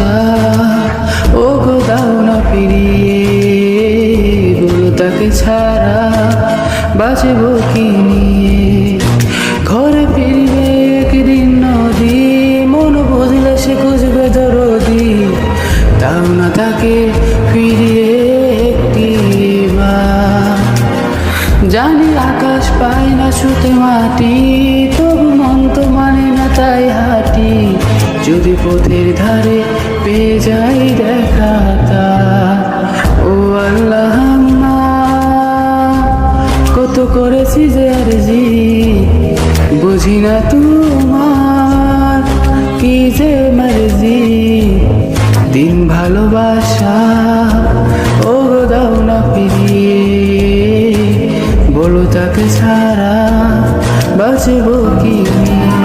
ভালোবাসা ও গো দাও না ফিরিয়ে, বলো তাকে ছাড়া বাঁচব কি নিয়ে। ঘরে ফিরবে একদিন নদী, মন বুঝলে সে খুঁজবে দরদি, দাও না তাকে ফিরিয়ে একটিবার। জানি আকাশ পায় না ছুতে মাটি, তবু মন তো মানে না তাই হাঁটি, যদি পথের ধারে পেয়ে যাই দেখা তার। ও আল্লাহ কত করেছি যে আরজি, বুঝি না তোমার কি যে মর্জি। দিন ভালোবাসা ও গো দাও না ফিরিয়ে, বলো তাকে ছাড়া বাঁচব কি নিয়ে।